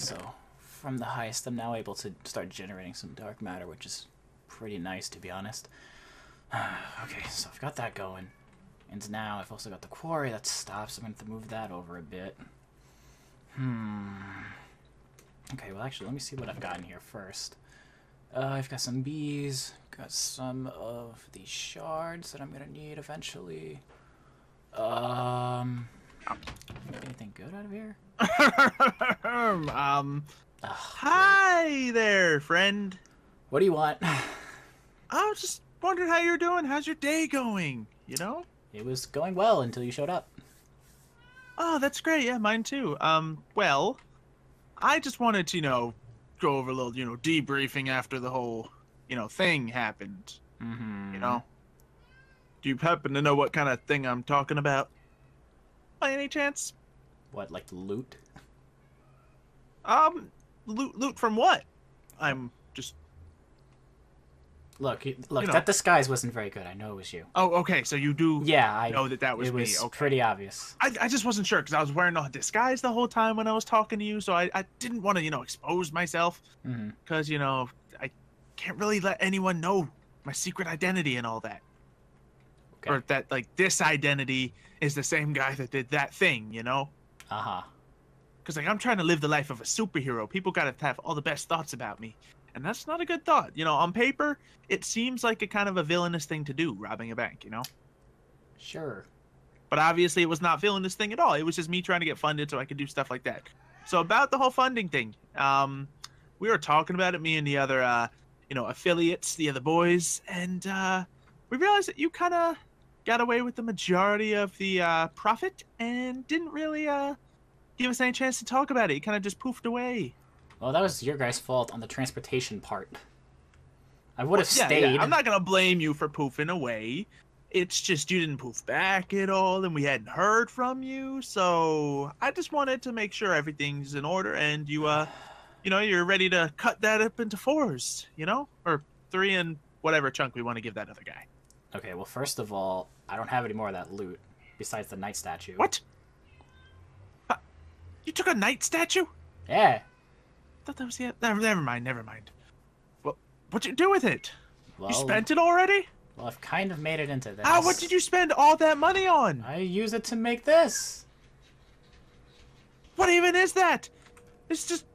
So from the heist, I'm now able to start generating some dark matter, which is pretty nice, to be honest. Okay, so I've got that going. And now I've also got the quarry that stops. I'm going to have to move that over a bit. Okay, well, actually, let me see what I've got in here first. I've got some bees. Got some of these shards that I'm going to need eventually. Anything good out of here? Hi there, friend. What do you want? I was just wondering how you're doing. How's your day going? You know? It was going well until you showed up. Oh, that's great. Yeah, mine too. Well, I just wanted to, go over a little, debriefing after the whole, thing happened. Mm-hmm. You know? Do you happen to know what kind of thing I'm talking about? By any chance? What, like loot? Loot from what? I'm just... Look, that disguise wasn't very good. I know it was you. Oh, okay, so you do know that was me. It was Okay. pretty obvious. I just wasn't sure, because I was wearing a disguise the whole time when I was talking to you, so I didn't want to, expose myself. Because, I can't really let anyone know my secret identity and all that. Okay. Or that, this identity is the same guy that did that thing, Uh-huh. Because, I'm trying to live the life of a superhero. People gotta have all the best thoughts about me. And that's not a good thought. On paper, it seems like a kind of a villainous thing to do, robbing a bank, Sure. But obviously it was not villainous thing at all. It was just me trying to get funded so I could do stuff like that. So about the whole funding thing, we were talking about it, me and the other, affiliates, the other boys, and we realized that you kind of got away with the majority of the profit and didn't really give us any chance to talk about it. You kind of just poofed away. Well, that was your guys' fault on the transportation part. I would have stayed. Yeah, I'm not going to blame you for poofing away. It's just you didn't poof back at all, and we hadn't heard from you, so I just wanted to make sure everything's in order, and you, you're ready to cut that up into 4s, Or 3 and whatever chunk we want to give that other guy. Okay, well, first of all, I don't have any more of that loot, besides the knight statue. What? You took a knight statue? Yeah. I thought that was the... Never mind. Well, what'd you do with it? Well, you spent it already? Well, I've kind of made it into this. What did you spend all that money on? I use it to make this. What even is that? It's just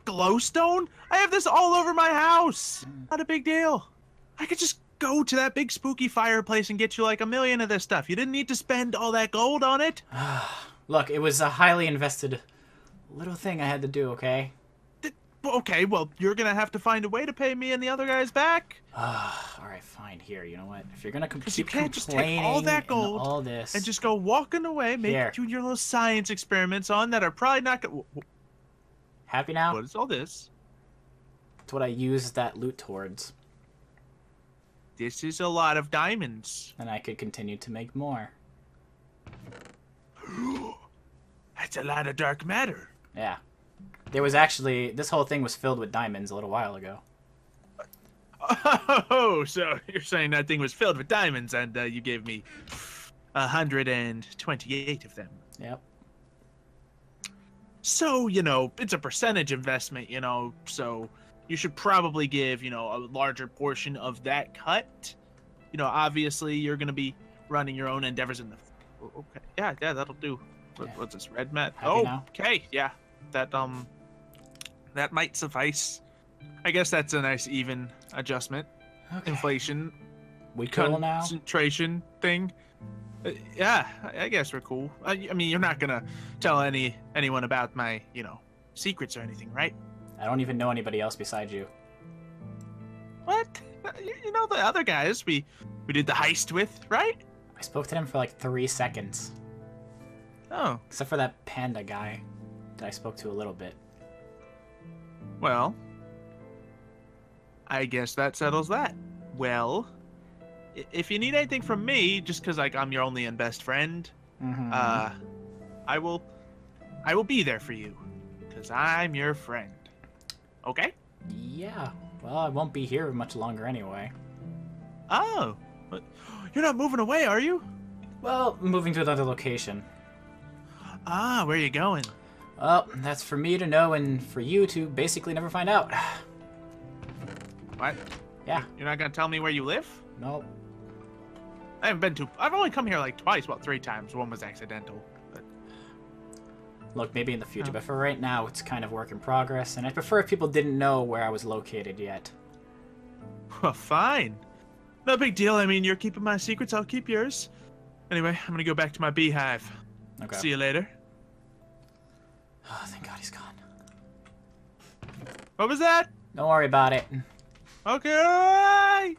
glowstone? I have this all over my house. Not a big deal. I could just go to that big spooky fireplace and get you like 1 million of this stuff. You didn't need to spend all that gold on it. Look, it was a highly invested little thing I had to do, okay? Okay, well, you're going to have to find a way to pay me and the other guys back. Alright, fine. Here, you know what? If you're going to keep you can't just take all that gold all this, and just go walking away, making your little science experiments on that are probably not going to... Happy now? What is all this? It's what I use that loot towards. This is a lot of diamonds. And I could continue to make more. That's a lot of dark matter. Yeah. There was actually... This whole thing was filled with diamonds a little while ago. Oh, so you're saying that thing was filled with diamonds and you gave me 128 of them. Yep. So, it's a percentage investment, so you should probably give, a larger portion of that cut. Obviously you're going to be running your own endeavors in the... Okay, yeah, that'll do. What's this, red mat? Okay, yeah. That might suffice. I guess that's a nice even adjustment. Okay. Inflation. We cool now? Concentration thing. Yeah, I guess we're cool. I mean, you're not gonna tell anyone about my, secrets or anything, right? I don't even know anybody else besides you. What? The other guys we did the heist with, right? I spoke to them for like 3 seconds. Oh. Except for that panda guy that I spoke to a little bit. Well, I guess that settles that. Well, if you need anything from me, just because I'm your only and best friend, I will be there for you, because I'm your friend. Okay? Yeah. Well, I won't be here much longer anyway. Oh, but you're not moving away, are you? Well, moving to another location. Ah, where are you going? Well, that's for me to know and for you to basically never find out. What? Yeah. You're not gonna tell me where you live? Nope. I've only come here like twice, well, 3 times. One was accidental. But Look, maybe in the future, but for right now, it's kind of work in progress, and I'd prefer if people didn't know where I was located yet. well, fine. No big deal. I mean, you're keeping my secrets, I'll keep yours. Anyway, I'm gonna go back to my beehive. Okay. See you later. Oh, thank God he's gone. What was that? Don't worry about it. Okay.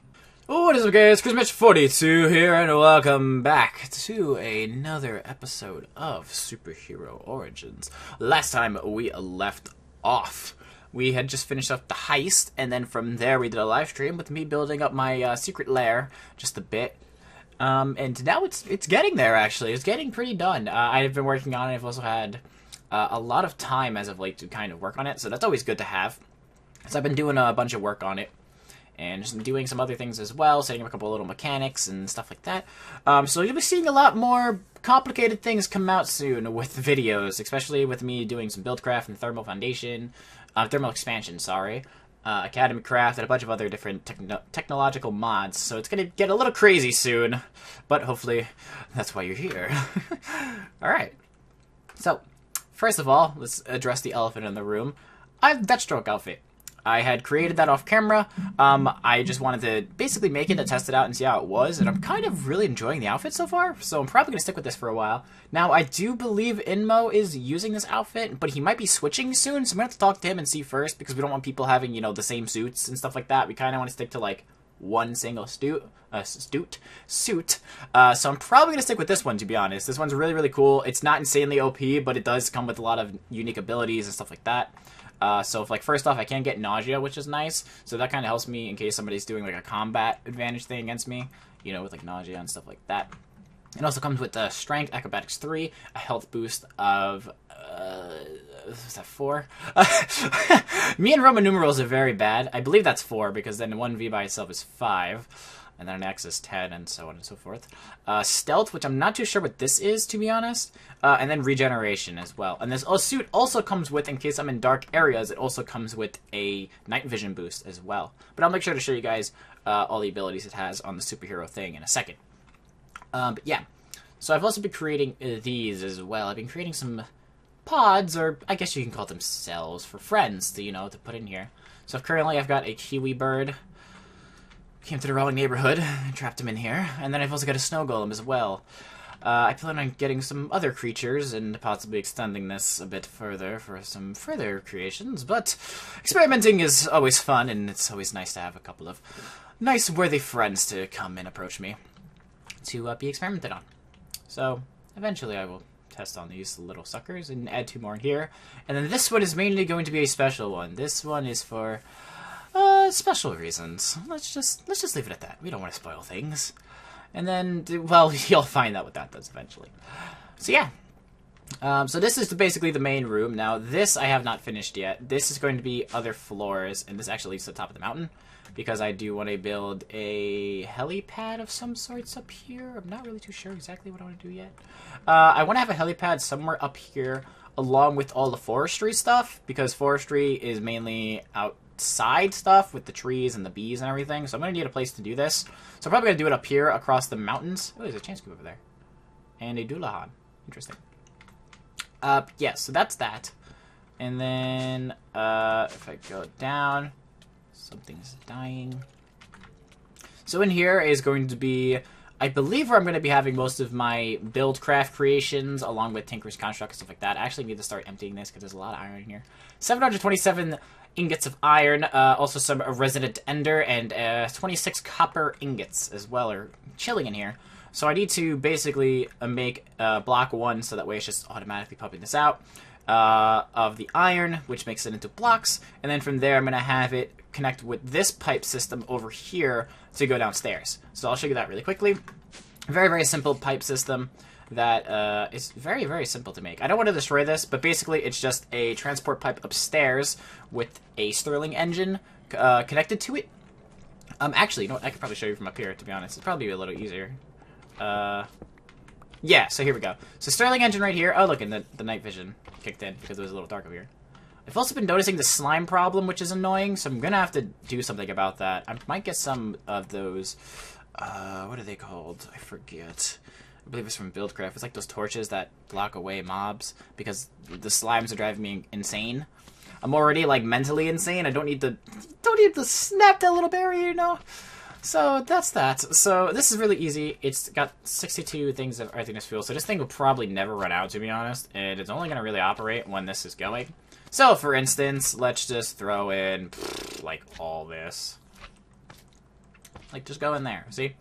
What is up, guys? Christmas42 here, and welcome back to another episode of Superhero Origins. Last time we left off, we had just finished up the heist, and then from there we did a live stream with me building up my secret lair just a bit. And now it's getting there, actually. It's getting pretty done. I've been working on it. I've also had a lot of time as of late to kind of work on it, so that's always good to have. So I've been doing a bunch of work on it, and just doing some other things as well, setting up a couple of little mechanics and stuff like that. So you'll be seeing a lot more complicated things come out soon with videos, especially with me doing some buildcraft and thermal expansion, Academy Craft, and a bunch of other different technological mods. So it's going to get a little crazy soon, but hopefully that's why you're here. Alright, so first of all, let's address the elephant in the room. I have the Deathstroke outfit. I had created that off camera. I just wanted to basically make it to test it out and see how it was, and I'm kind of really enjoying the outfit so far, so I'm probably going to stick with this for a while. Now, I do believe Inmo is using this outfit, but he might be switching soon, so I'm going to have to talk to him and see first, because we don't want people having, you know, the same suits and stuff like that. We kind of want to stick to, like, one single suit. So I'm probably going to stick with this one, to be honest. This one's really, really cool. It's not insanely OP, but it does come with a lot of unique abilities and stuff like that. So, if, like, first off, I can get nausea, which is nice, so that kind of helps me in case somebody's doing, like, a combat advantage thing against me, you know, with, like, nausea and stuff like that. It also comes with Strength, Acrobatics 3, a health boost of, is that 4? Me and Roman numerals are very bad. I believe that's 4, because then 1V by itself is 5. And then an X is 10, and so on and so forth. Stealth, which I'm not too sure what this is, to be honest. And then regeneration as well. And this suit also comes with, in case I'm in dark areas, it also comes with a night vision boost as well. But I'll make sure to show you guys all the abilities it has on the superhero thing in a second. But yeah, so I've also been creating these as well. I've been creating some pods, or I guess you can call them cells, for friends to, you know, to put in here. So currently I've got a kiwi bird. Came to the wrong neighborhood, trapped him in here, and then I've also got a snow golem as well. I plan on getting some other creatures and possibly extending this a bit further for some further creations, but experimenting is always fun, and it's always nice to have a couple of nice, worthy friends to come and approach me to be experimented on. So, eventually I will test on these little suckers and add 2 more in here. And then this one is mainly going to be a special one. This one is for special reasons. Let's just leave it at that. We don't want to spoil things. And then, well, you'll find out what that does eventually. So yeah. So this is basically the main room. Now, this I have not finished yet. This is going to be other floors, and this actually leads to the top of the mountain, because I do want to build a helipad of some sorts up here. I'm not really too sure exactly what I want to do yet. I want to have a helipad somewhere up here, along with all the forestry stuff, because forestry is mainly outside stuff with the trees and the bees and everything, so I'm going to need a place to do this. So I'm probably going to do it up here across the mountains. Oh, there's a chance cube over there. And a Doulahan. Interesting. Yeah, so that's that. And then, if I go down, something's dying. So in here is going to be, I believe, where I'm going to be having most of my buildcraft creations, along with Tinker's Construct and stuff like that. I actually need to start emptying this, because there's a lot of iron in here. 727 ingots of iron, also some resident ender, and 26 copper ingots as well are chilling in here. So I need to basically make block 1, so that way it's just automatically popping this out, of the iron, which makes it into blocks, and then from there I'm going to have it connect with this pipe system over here to go downstairs. So I'll show you that really quickly. Very, very simple pipe system that is very, very simple to make. I don't want to destroy this, but basically it's just a transport pipe upstairs with a Stirling engine connected to it. Actually, you know what? I could probably show you from up here, to be honest. It's probably a little easier. Yeah, so here we go. So Sterling Engine right here. Oh, look, and the night vision kicked in because it was a little dark over here. I've also been noticing the slime problem, which is annoying, so I'm going to have to do something about that. I might get some of those, what are they called? I forget. I believe it's from Buildcraft. It's like those torches that block away mobs, because the slimes are driving me insane. I'm already, like, mentally insane. I don't need to snap that little barrier, you know? So that's that. So this is really easy. It's got 62 things of earthiness fuel, so this thing will probably never run out, to be honest, and it's only going to really operate when this is going. So, for instance, let's just throw in, like, all this. Like, just go in there, see?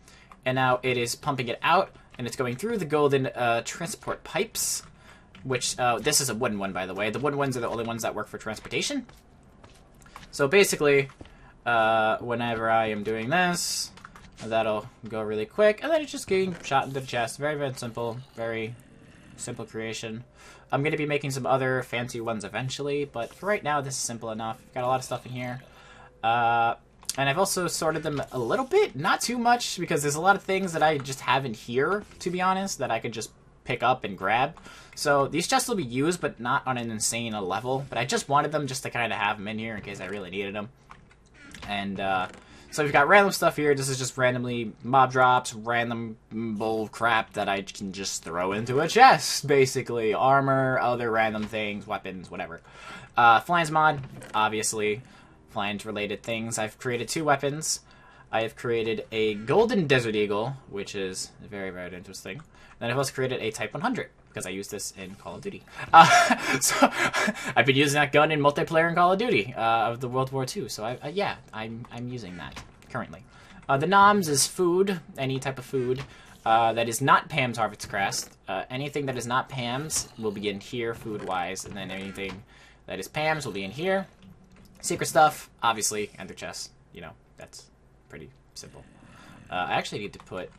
And now it is pumping it out, and it's going through the golden transport pipes, which, this is a wooden one, by the way. The wooden ones are the only ones that work for transportation. So, basically, whenever I am doing this, that'll go really quick, and then it's just getting shot into the chest. Very, very simple creation. I'm going to be making some other fancy ones eventually, but for right now, this is simple enough. Got a lot of stuff in here. And I've also sorted them a little bit, not too much, because there's a lot of things that I just have in here, to be honest, that I could just pick up and grab. So these chests will be used, but not on an insane level. But I just wanted them just to kind of have them in here in case I really needed them. And, so we've got random stuff here. This is just randomly mob drops, random bull crap that I can just throw into a chest, basically. Armor, other random things, weapons, whatever. Flange mod, obviously. Flange-related things. I've created 2 weapons. I have created a Golden Desert Eagle, which is very, very interesting. And I've also created a Type 100, because I use this in Call of Duty. So I've been using that gun in multiplayer in Call of Duty of the World War II. So yeah, I'm using that currently. The noms is food, any type of food that is not Pam's Harvest Crest. Anything that is not Pam's will be in here food-wise, and then anything that is Pam's will be in here. Secret stuff, obviously, ender chests. You know, that's pretty simple. I actually need to put...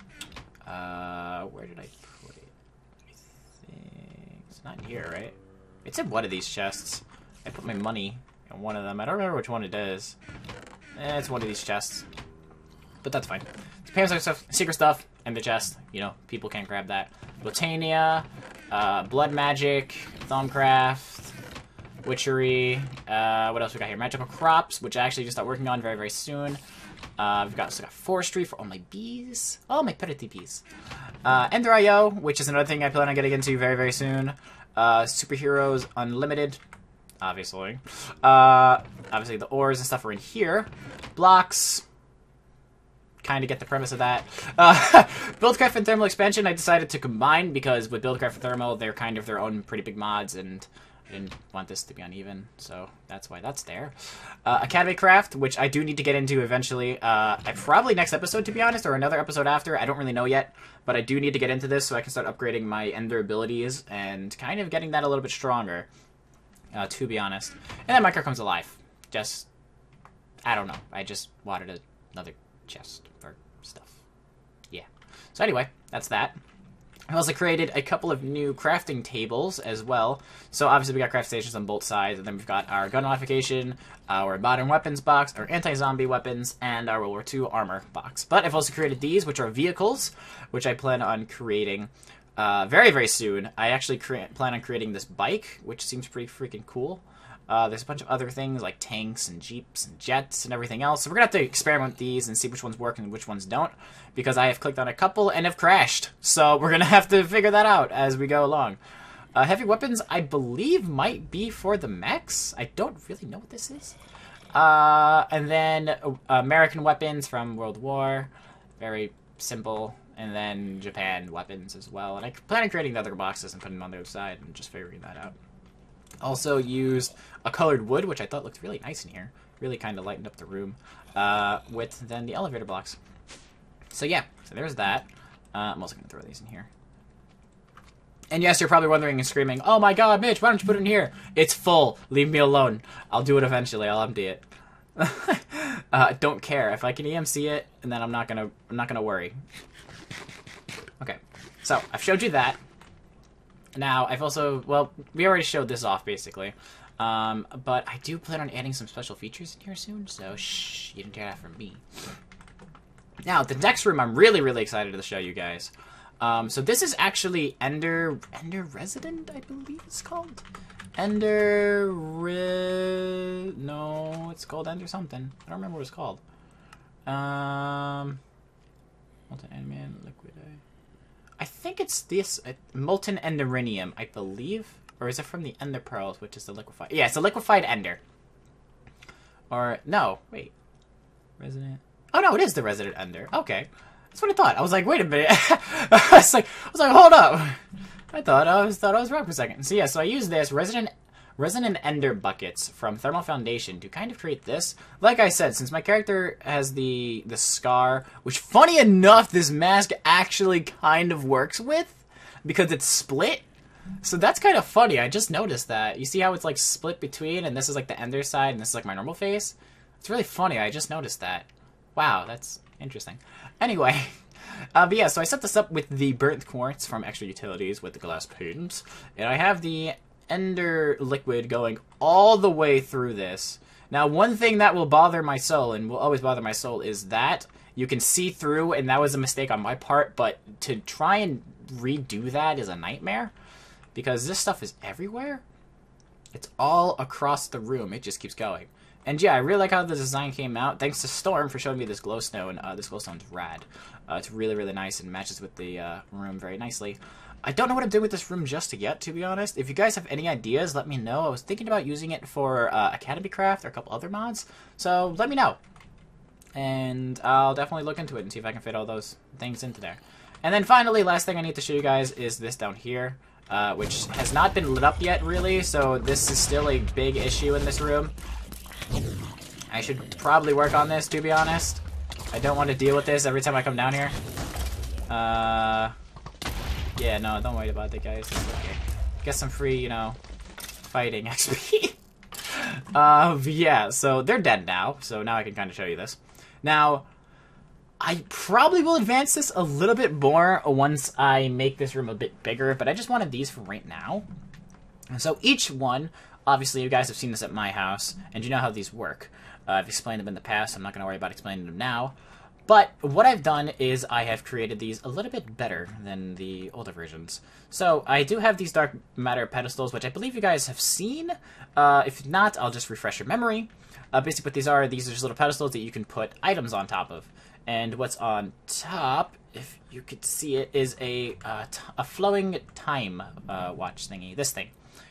where did I put it? I think it's not in here, right? It's in one of these chests. I put my money in one of them. I don't remember which one it is. It's one of these chests. But that's fine. It's Pam's stuff, secret stuff, and the chest. You know, people can't grab that. Botania, Blood Magic, Thumbcraft, Witchery. What else we got here? Magical Crops, which I actually just start working on very, very soon. We've also got Forestry for all my bees. Oh, my petty bees. Ender IO, which is another thing I plan on getting into very, very soon. Superheroes Unlimited, obviously. Obviously, the ores and stuff are in here. Blocks. Kind of get the premise of that. Buildcraft and Thermal Expansion I decided to combine because with Buildcraft and Thermal, they're kind of their own pretty big mods, and I didn't want this to be uneven, so that's why that's there. Academy Craft, which I do need to get into eventually. Probably next episode, to be honest, or another episode after. I don't really know yet, but I do need to get into this so I can start upgrading my Ender abilities and kind of getting that a little bit stronger, to be honest. And then Minecraft Comes Alive. Just, I don't know. I just wanted another chest or stuff. Yeah. So anyway, that's that. I also created a couple of new crafting tables as well. So obviously we got craft stations on both sides, and then we've got our gun modification, our modern weapons box, our anti-zombie weapons, and our World War II armor box. But I've also created these, which are vehicles, which I plan on creating very, very soon. I actually plan on creating this bike, which seems pretty freaking cool. There's a bunch of other things like tanks and jeeps and jets and everything else. So we're going to have to experiment with these and see which ones work and which ones don't, because I have clicked on a couple and have crashed. So we're going to have to figure that out as we go along. Heavy weapons, I believe, might be for the mechs. I don't really know what this is. And then American weapons from World War. Very simple. And then Japan weapons as well. And I plan on creating the other boxes and putting them on the other side and just figuring that out. Also used a colored wood, which I thought looked really nice in here. Really kind of lightened up the room. With then the elevator blocks. So yeah, so there's that. I'm also going to throw these in here. And yes, you're probably wondering and screaming, "Oh my god, Mitch, why don't you put it in here?" It's full. Leave me alone. I'll do it eventually. I'll empty it. Don't care. If I can EMC it, and then I'm not gonna worry. Okay, so I've showed you that. Now, I've also, well, we already showed this off, basically. But I do plan on adding some special features in here soon, so shh, you didn't hear that from me. Now, the next room I'm really, really excited to show you guys. So this is actually Ender Resident, I believe it's called. No, it's called Ender something. I don't remember what it's called. Molten Enderman, Liquid. I think it's this Molten Enderinium, I believe. Or is it from the Ender Pearls, which is the liquefied? Yeah, it's a liquefied Ender. Or no, wait. Resident. Oh no, it is the Resident Ender. Okay, that's what I thought. I was like, wait a minute. I was like, hold up. I thought I was wrong for a second. So yeah, so I use this Resident Ender buckets from Thermal Foundation to kind of create this. Like I said, since my character has the scar, which funny enough, this mask actually kind of works with because it's split. So that's kind of funny. I just noticed that. You see how it's like split between, and this is like the Ender side, and this is like my normal face? It's really funny. I just noticed that. Wow, that's interesting. Anyway, but yeah, so I set this up with the burnt quartz from Extra Utilities with the glass panes, and I have the Ender liquid going all the way through this. Now, one thing that will bother my soul, and will always bother my soul, is that you can see through, and that was a mistake on my part, but to try and redo that is a nightmare. Because this stuff is everywhere. It's all across the room. It just keeps going. And yeah, I really like how the design came out. Thanks to Storm for showing me this glowstone. This glowstone's rad. It's really, really nice and matches with the room very nicely. I don't know what I'm doing with this room just yet, to be honest. If you guys have any ideas, let me know. I was thinking about using it for Academy Craft or a couple other mods. So let me know. And I'll definitely look into it and see if I can fit all those things into there. And then finally, last thing I need to show you guys is this down here. Which has not been lit up yet, really, so this is still a big issue in this room. I should probably work on this, to be honest. I don't want to deal with this every time I come down here. Yeah, no, don't worry about it, guys. It's okay. Get some free, you know, fighting XP. Yeah, so they're dead now, so now I can kind of show you this. Now, I probably will advance this a little bit more once I make this room a bit bigger, but I just wanted these for right now. And so each one, obviously you guys have seen this at my house, and you know how these work. I've explained them in the past, I'm not going to worry about explaining them now. But what I've done is I have created these a little bit better than the older versions. So I do have these dark matter pedestals, which I believe you guys have seen. If not, I'll just refresh your memory. Basically what these are just little pedestals that you can put items on top of. And what's on top, if you could see it, is a flowing time watch thingy. This thing.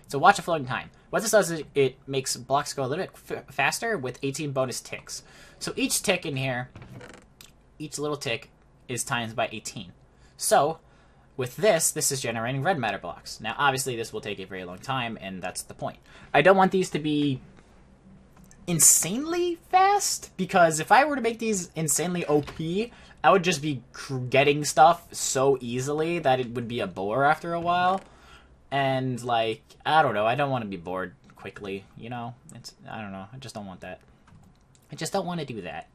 So watch a flowing time. What this does is it makes blocks go a little bit faster with 18 bonus ticks. So each tick in here, each little tick is times by 18. So with this is generating red matter blocks. Now obviously this will take a very long time, and that's the point. I don't want these to be insanely fast, because if I were to make these insanely OP, I would just be getting stuff so easily that it would be a bore after a while. And like, I don't know, I don't want to be bored quickly, you know? I don't know, I just don't want that. I just don't want to do that.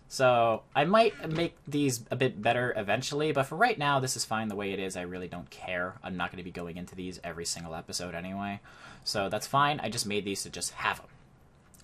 So I might make these a bit better eventually, but for right now, this is fine the way it is. I really don't care. I'm not going to be going into these every single episode anyway. So that's fine. I just made these to just have them.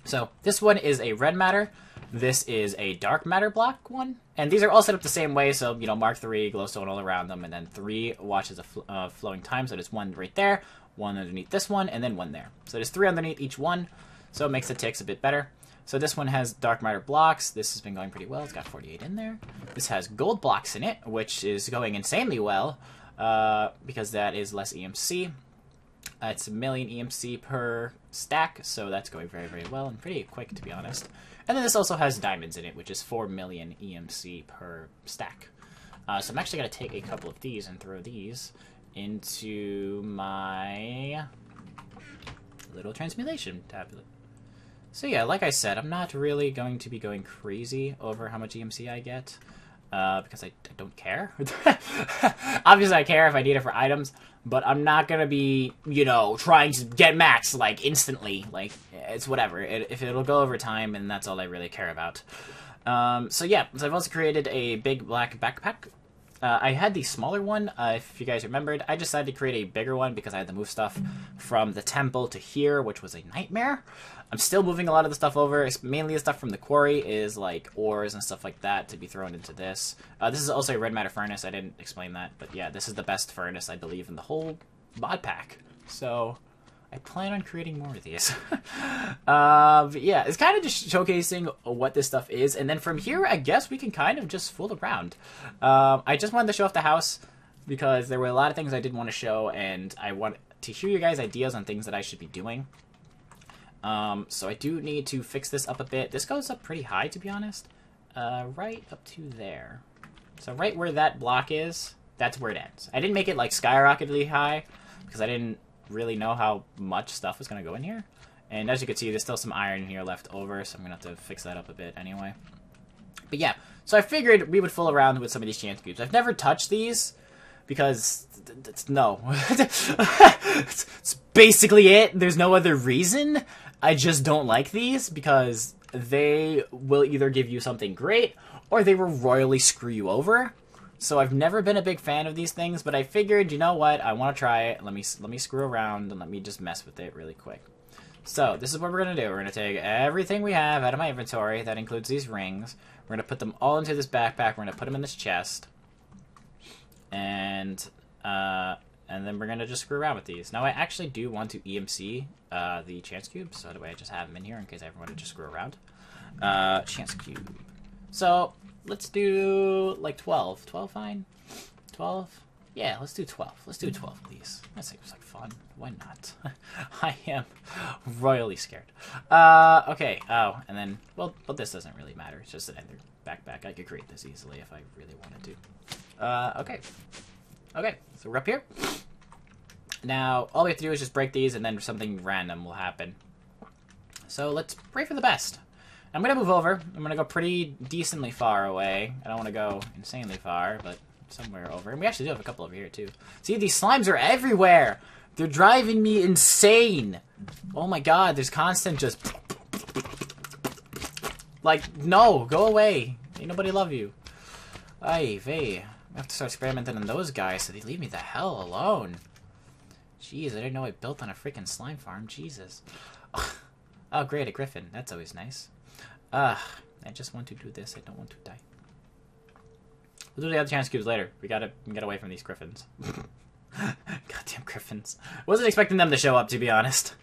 So this one is a red matter. This is a dark matter block one. And these are all set up the same way. So, you know, mark 3, glowstone all around them, and then 3 watches of flowing time. So there's 1 right there, 1 underneath this one, and then 1 there. So there's 3 underneath each one. So it makes the ticks a bit better. So this one has dark matter blocks. This has been going pretty well. It's got 48 in there. This has gold blocks in it, which is going insanely well because that is less EMC. It's 1 million EMC per stack, so that's going very, very well and pretty quick, to be honest. And then this also has diamonds in it, which is 4 million EMC per stack. So I'm actually going to take a couple of these and throw these into my little transmutation tablet. So yeah, like I said, I'm not really going to be going crazy over how much EMC I get, because I don't care. Obviously I care if I need it for items, but I'm not going to be, you know, trying to get max, like, instantly. Like, it's whatever. If it'll go over time, and that's all I really care about. So yeah, so I've also created a big black backpack. I had the smaller one, if you guys remembered. I decided to create a bigger one because I had to move stuff from the temple to here, which was a nightmare. I'm still moving a lot of the stuff over. It's mainly the stuff from the quarry is like ores and stuff like that to be thrown into this. This is also a red matter furnace. I didn't explain that, but yeah, this is the best furnace, I believe, in the whole mod pack. So I plan on creating more of these. But yeah, it's kind of just showcasing what this stuff is. And then from here, I guess we can kind of just fool around. I just wanted to show off the house because there were a lot of things I didn't want to show. And I want to hear your guys' ideas on things that I should be doing. So I do need to fix this up a bit. This goes up pretty high, to be honest. Right up to there. So right where that block is, that's where it ends. I didn't make it like skyrocketedly high because I didn't really know how much stuff was going to go in here. And as you can see, there's still some iron here left over, so I'm going to have to fix that up a bit anyway. But yeah, so I figured we would fool around with some of these chance cubes. I've never touched these because, no. It's basically it. There's no other reason. I just don't like these because they will either give you something great or they will royally screw you over. So I've never been a big fan of these things, but I figured, you know what, I want to try it. Let me screw around and let me just mess with it really quick. So this is what we're going to do. We're going to take everything we have out of my inventory. That includes these rings. We're going to put them all into this backpack. We're going to put them in this chest. And then we're going to just screw around with these. Now I actually do want to EMC the chance cubes, so that way I just have them in here in case I ever want to just screw around. Chance cube. So let's do like 12. 12 fine? 12? Yeah, let's do 12. Let's do 12, please. That seems like fun. Why not? I am royally scared. Okay. Oh, and then, well, but this doesn't really matter. It's just another backpack. I could create this easily if I really wanted to. Okay. Okay, so we're up here. Now, all we have to do is just break these, and then something random will happen. So let's pray for the best. I'm going to move over. I'm going to go pretty decently far away. I don't want to go insanely far, but somewhere over. And we actually do have a couple over here, too. See, these slimes are everywhere. They're driving me insane. Oh, my God. There's constant just... Like, no. Go away. Ain't nobody love you. Ay, vey. I have to start experimenting on those guys so they leave me the hell alone. Jeez, I didn't know I built on a freaking slime farm. Jesus. Oh, great. A griffin. That's always nice. I just want to do this. I don't want to die. We'll do the other chance cubes later. We gotta get away from these griffins. Goddamn griffins. Wasn't expecting them to show up, to be honest.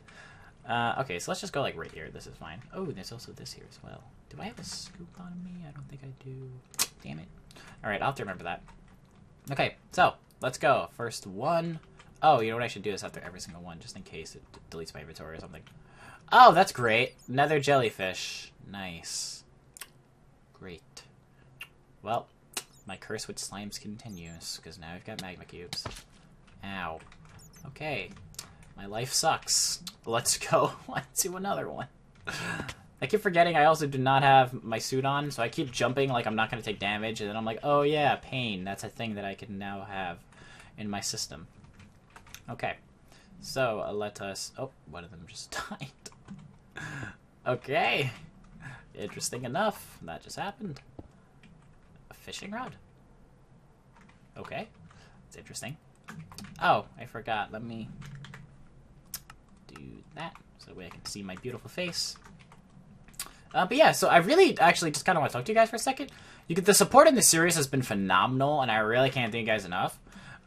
Okay, so let's just go like right here. This is fine. Oh, there's also this here as well. Do I have a scoop on me? I don't think I do. Damn it. Alright, I'll have to remember that. Okay, so let's go. First one. Oh, you know what I should do is after every single one, just in case it deletes my inventory or something. Oh, that's great. Nether jellyfish. Nice. Great. Well, my curse with slimes continues, because now I've got magma cubes. Ow. Okay. My life sucks. Let's go on to another one. I keep forgetting I also do not have my suit on, so I keep jumping like I'm not going to take damage, and then I'm like, oh yeah, pain. That's a thing that I can now have in my system. Okay. So, let us... Oh, one of them just died. Okay. Interesting enough. That just happened. A fishing rod. Okay. It's interesting. Oh, I forgot. Let me do that so that way I can see my beautiful face. But yeah, so I really actually just kind of want to talk to you guys for a second. The support in this series has been phenomenal, and I really can't thank you guys enough.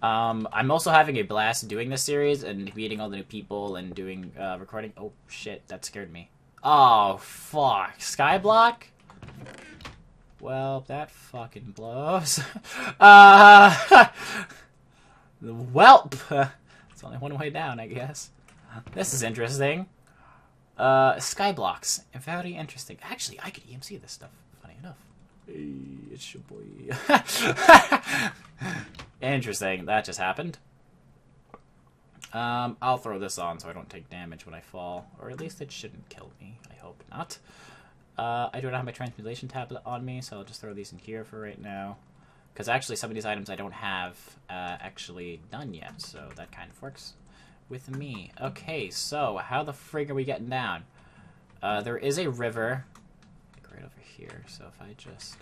I'm also having a blast doing this series and meeting all the new people and doing recording. Oh, shit, that scared me. Oh, fuck. Skyblock? Well, that fucking blows. Welp. It's only one way down, I guess. This is interesting. Skyblocks. Very interesting. Actually, I could EMC this stuff. Funny enough. Hey, it's your boy. Interesting. That just happened. I'll throw this on so I don't take damage when I fall. Or at least it shouldn't kill me. I hope not. I do not have my transmutation tablet on me, so I'll just throw these in here for right now. Because actually some of these items I don't have actually done yet, so that kind of works with me. Okay, so how the frig are we getting down? There is a river like right over here, so if I just...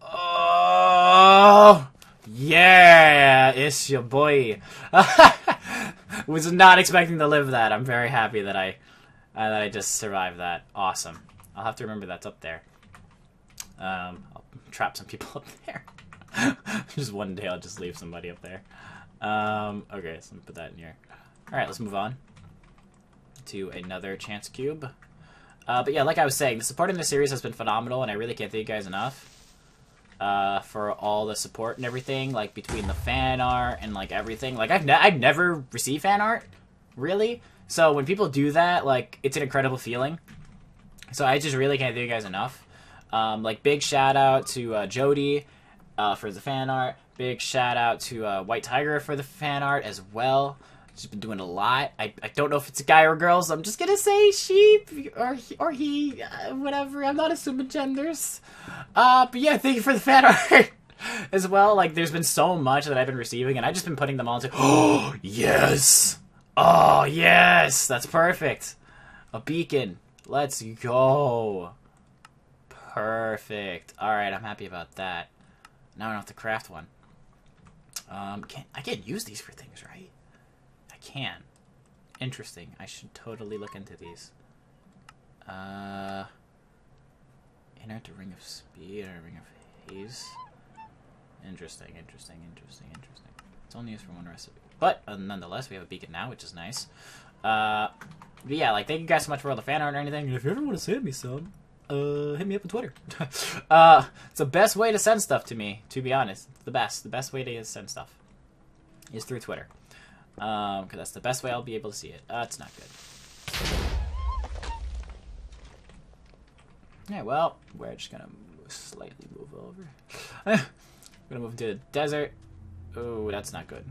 Oh, yeah, it's your boy. Was not expecting to live that. I'm very happy that I just survived that. Awesome. I'll have to remember that's up there. I'll trap some people up there. Just one day I'll just leave somebody up there. Okay, so let me put that in here. Alright, let's move on to another chance cube. But yeah, like I was saying, the support in this series has been phenomenal, and I really can't thank you guys enough for all the support and everything, like between the fan art and like everything. Like I've never received fan art, really. So when people do that, like it's an incredible feeling. So I just really can't thank you guys enough. Like big shout out to Jody for the fan art. Big shout out to White Tiger for the fan art as well. She's been doing a lot. I don't know if it's a guy or a girl, so I'm just gonna say she or he, whatever. I'm not assuming genders. But yeah, thank you for the fan art as well. Like, there's been so much that I've been receiving, and I've just been putting them all into. Oh yes! Oh yes! That's perfect. A beacon. Let's go. Perfect. All right, I'm happy about that. Now I don't have to craft one. I can't use these for things, right? Can. Interesting. I should totally look into these. Enter the Ring of Speed or Ring of Haze. Interesting. It's only used for one recipe. But, nonetheless, we have a beacon now, which is nice. But yeah, like, thank you guys so much for all the fan art or anything. If you ever want to send me some, hit me up on Twitter. It's the best way to send stuff to me, to be honest. It's the best. The best way to send stuff is through Twitter. Because that's the best way I'll be able to see it. It's not good. Yeah, well, we're just gonna slightly move over. We're gonna move into the desert. Oh, that's not good.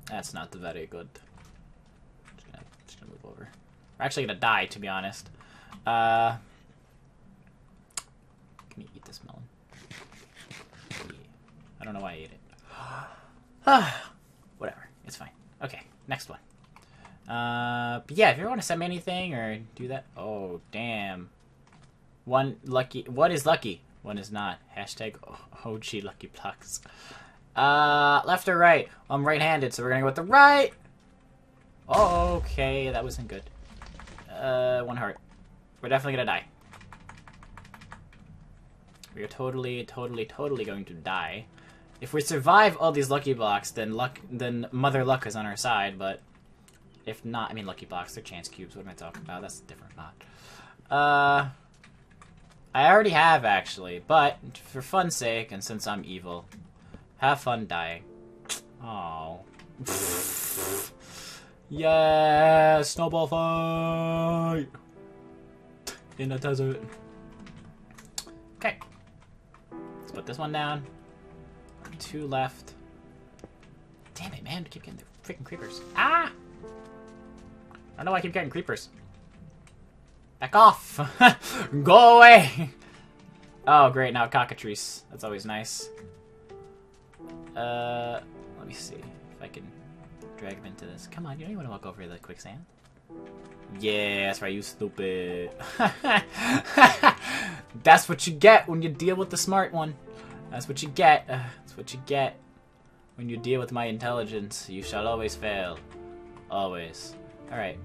That's not very good. Just gonna move over. We're actually gonna die, to be honest. Can you eat this melon? Yeah. I don't know why I ate it. Whatever. It's fine. Okay, next one. But yeah, if you ever want to send me anything or do that. Oh, damn. One lucky. What is lucky? One is not. Hashtag OG Lucky Blocks. Left or right? I'm right-handed, so we're gonna go with the right. Oh, okay, that wasn't good. One heart. We're definitely gonna die. We are totally going to die. If we survive all these lucky blocks, then Mother Luck is on our side, but if not, I mean lucky blocks, they're chance cubes, what am I talking about? That's a different mod. I already have, actually, but for fun's sake, and since I'm evil, have fun dying. Oh. Yeah, snowball fight! In the desert. Okay. Let's put this one down. 2 left. Damn it, man. I keep getting the freaking creepers. Ah! I don't know why I keep getting creepers. Back off! Go away! Oh, great. Now cockatrice. That's always nice. Let me see if I can drag him into this. Come on, you don't even want to walk over the quicksand. Yeah, that's right, you stupid. That's what you get when you deal with the smart one. That's what you get. That's what you get when you deal with my intelligence. You shall always fail. Always. Alright.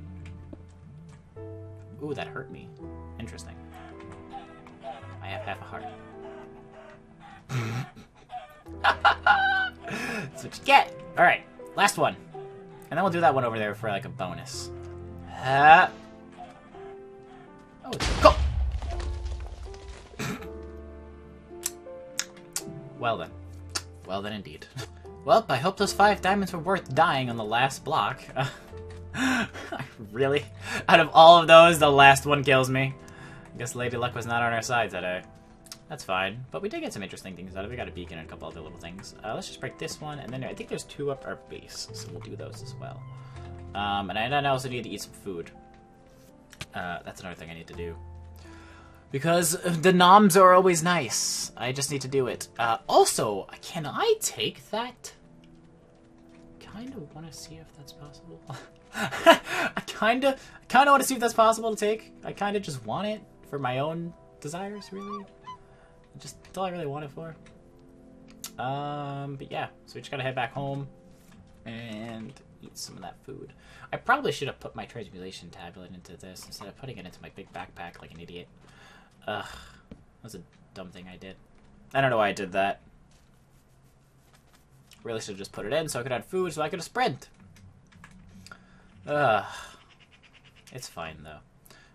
Ooh, that hurt me. Interesting. I have half a heart. That's what you get. Alright, last one. And then we'll do that one over there for like a bonus. Oh, go! Well then. Well then indeed. Well, I hope those 5 diamonds were worth dying on the last block. Really? Out of all of those, the last one kills me. I guess Lady Luck was not on our side today. That's fine. But we did get some interesting things out of it. We got a beacon and a couple other little things. Let's just break this one, and then I think there's 2 up our base, so we'll do those as well. And I also need to eat some food. That's another thing I need to do. Because the noms are always nice. I just need to do it. Also, can I take that? Kind of want to see if that's possible. I kind of want to see if that's possible to take. I kind of just want it for my own desires, really. Just that's all I really want it for. But yeah, so we just gotta head back home and eat some of that food. I probably should have put my transmutation tablet into this instead of putting it into my big backpack like an idiot. Ugh, that was a dumb thing I did. I don't know why I did that. Really should have just put it in so I could have food so I could have sprint. Ugh. It's fine though.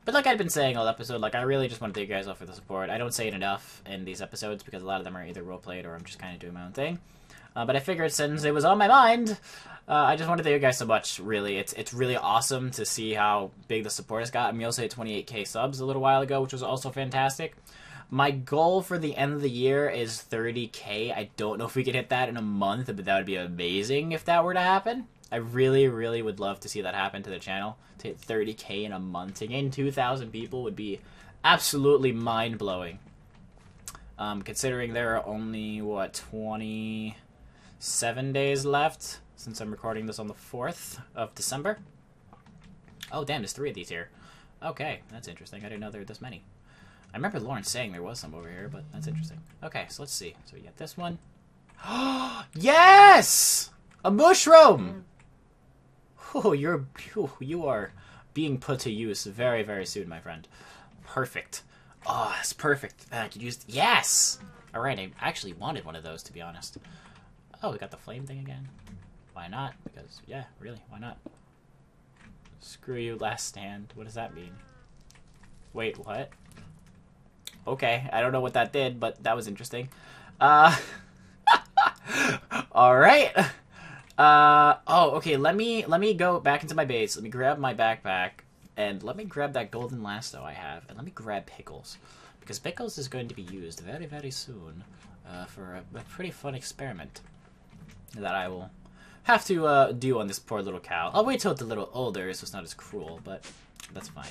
But like I've been saying all episode, like I really just want to thank you guys all for the support. I don't say it enough in these episodes because a lot of them are either roleplayed or I'm just kind of doing my own thing. But I figured since it was on my mind, I just want to thank you guys so much, really. It's really awesome to see how big the support has gotten. We also hit 28k subs a little while ago, which was also fantastic. My goal for the end of the year is 30k. I don't know if we could hit that in a month, but that would be amazing if that were to happen. I really, really would love to see that happen to the channel. To hit 30k in a month. To gain 2,000 people would be absolutely mind-blowing. Considering there are only, what, 27 days left since I'm recording this on the 4th of December. Oh, damn, there's 3 of these here. Okay, that's interesting. I didn't know there were this many. I remember Lauren saying there was some over here, but that's interesting. Okay, so let's see. So we get this one. Yes! A mushroom! Oh, you are being put to use very, very soon, my friend. Perfect. Oh, that's perfect. I could use... Yes! Alright, I actually wanted one of those, to be honest. Oh, we got the flame thing again. Why not? Because, yeah, really, why not? Screw you, last stand. What does that mean? Wait, what? Okay, I don't know what that did, but that was interesting. Alright. Oh, okay, let me go back into my base. Let me grab my backpack, and let me grab that golden lasso I have, and let me grab Pickles. Because Pickles is going to be used very, very soon for a pretty fun experiment that I will have to do on this poor little cow. I'll wait till it's a little older so it's not as cruel, but that's fine.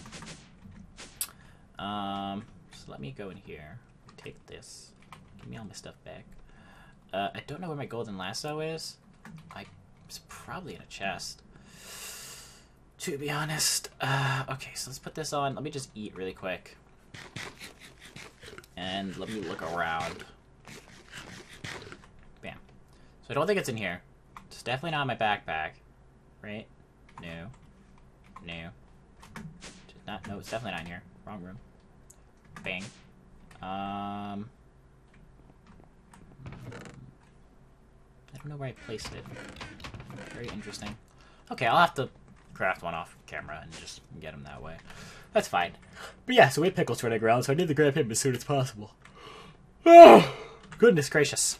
So let me go in here, take this, give me all my stuff back. I don't know where my golden lasso is. It's probably in a chest, to be honest. Okay, so let's put this on. Let me just eat really quick. And let me look around. Bam. So I don't think it's in here. It's definitely not in my backpack. Right? No. No. No, it's definitely not in here. Wrong room. Bang. I don't know where I placed it. Very interesting. Okay, I'll have to craft one off camera and just get him that way. That's fine. But yeah, so we have Pickles running around, so I need to grab him as soon as possible. Oh, goodness gracious.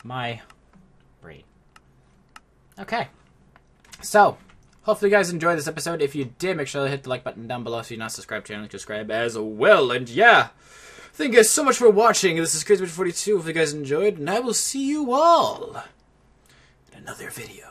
My brain. Okay. So, hopefully you guys enjoyed this episode. If you did, make sure to hit the like button down below if you're not subscribed to the channel. Subscribe as well. And yeah, thank you guys so much for watching. This is Crazy42. If you guys enjoyed, and I will see you all in another video.